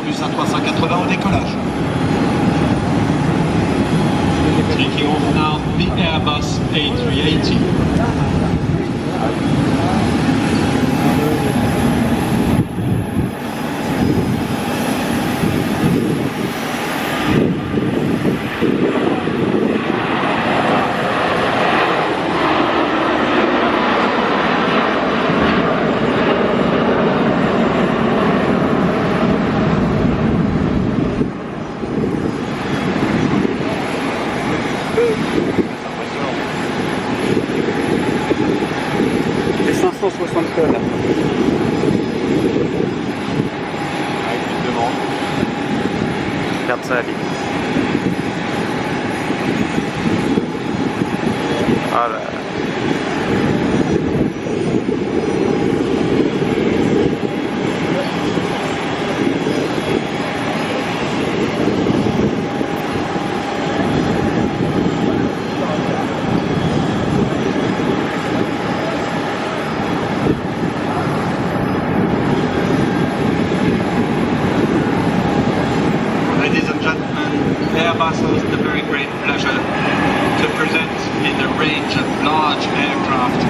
Airbus A380 au décollage. Taking off now the Airbus A380. Les 560 tonnes. Avec une demande. Regarde ça, vite. Voilà. Ladies and gentlemen, Airbus has the very great pleasure to present in a range of large aircraft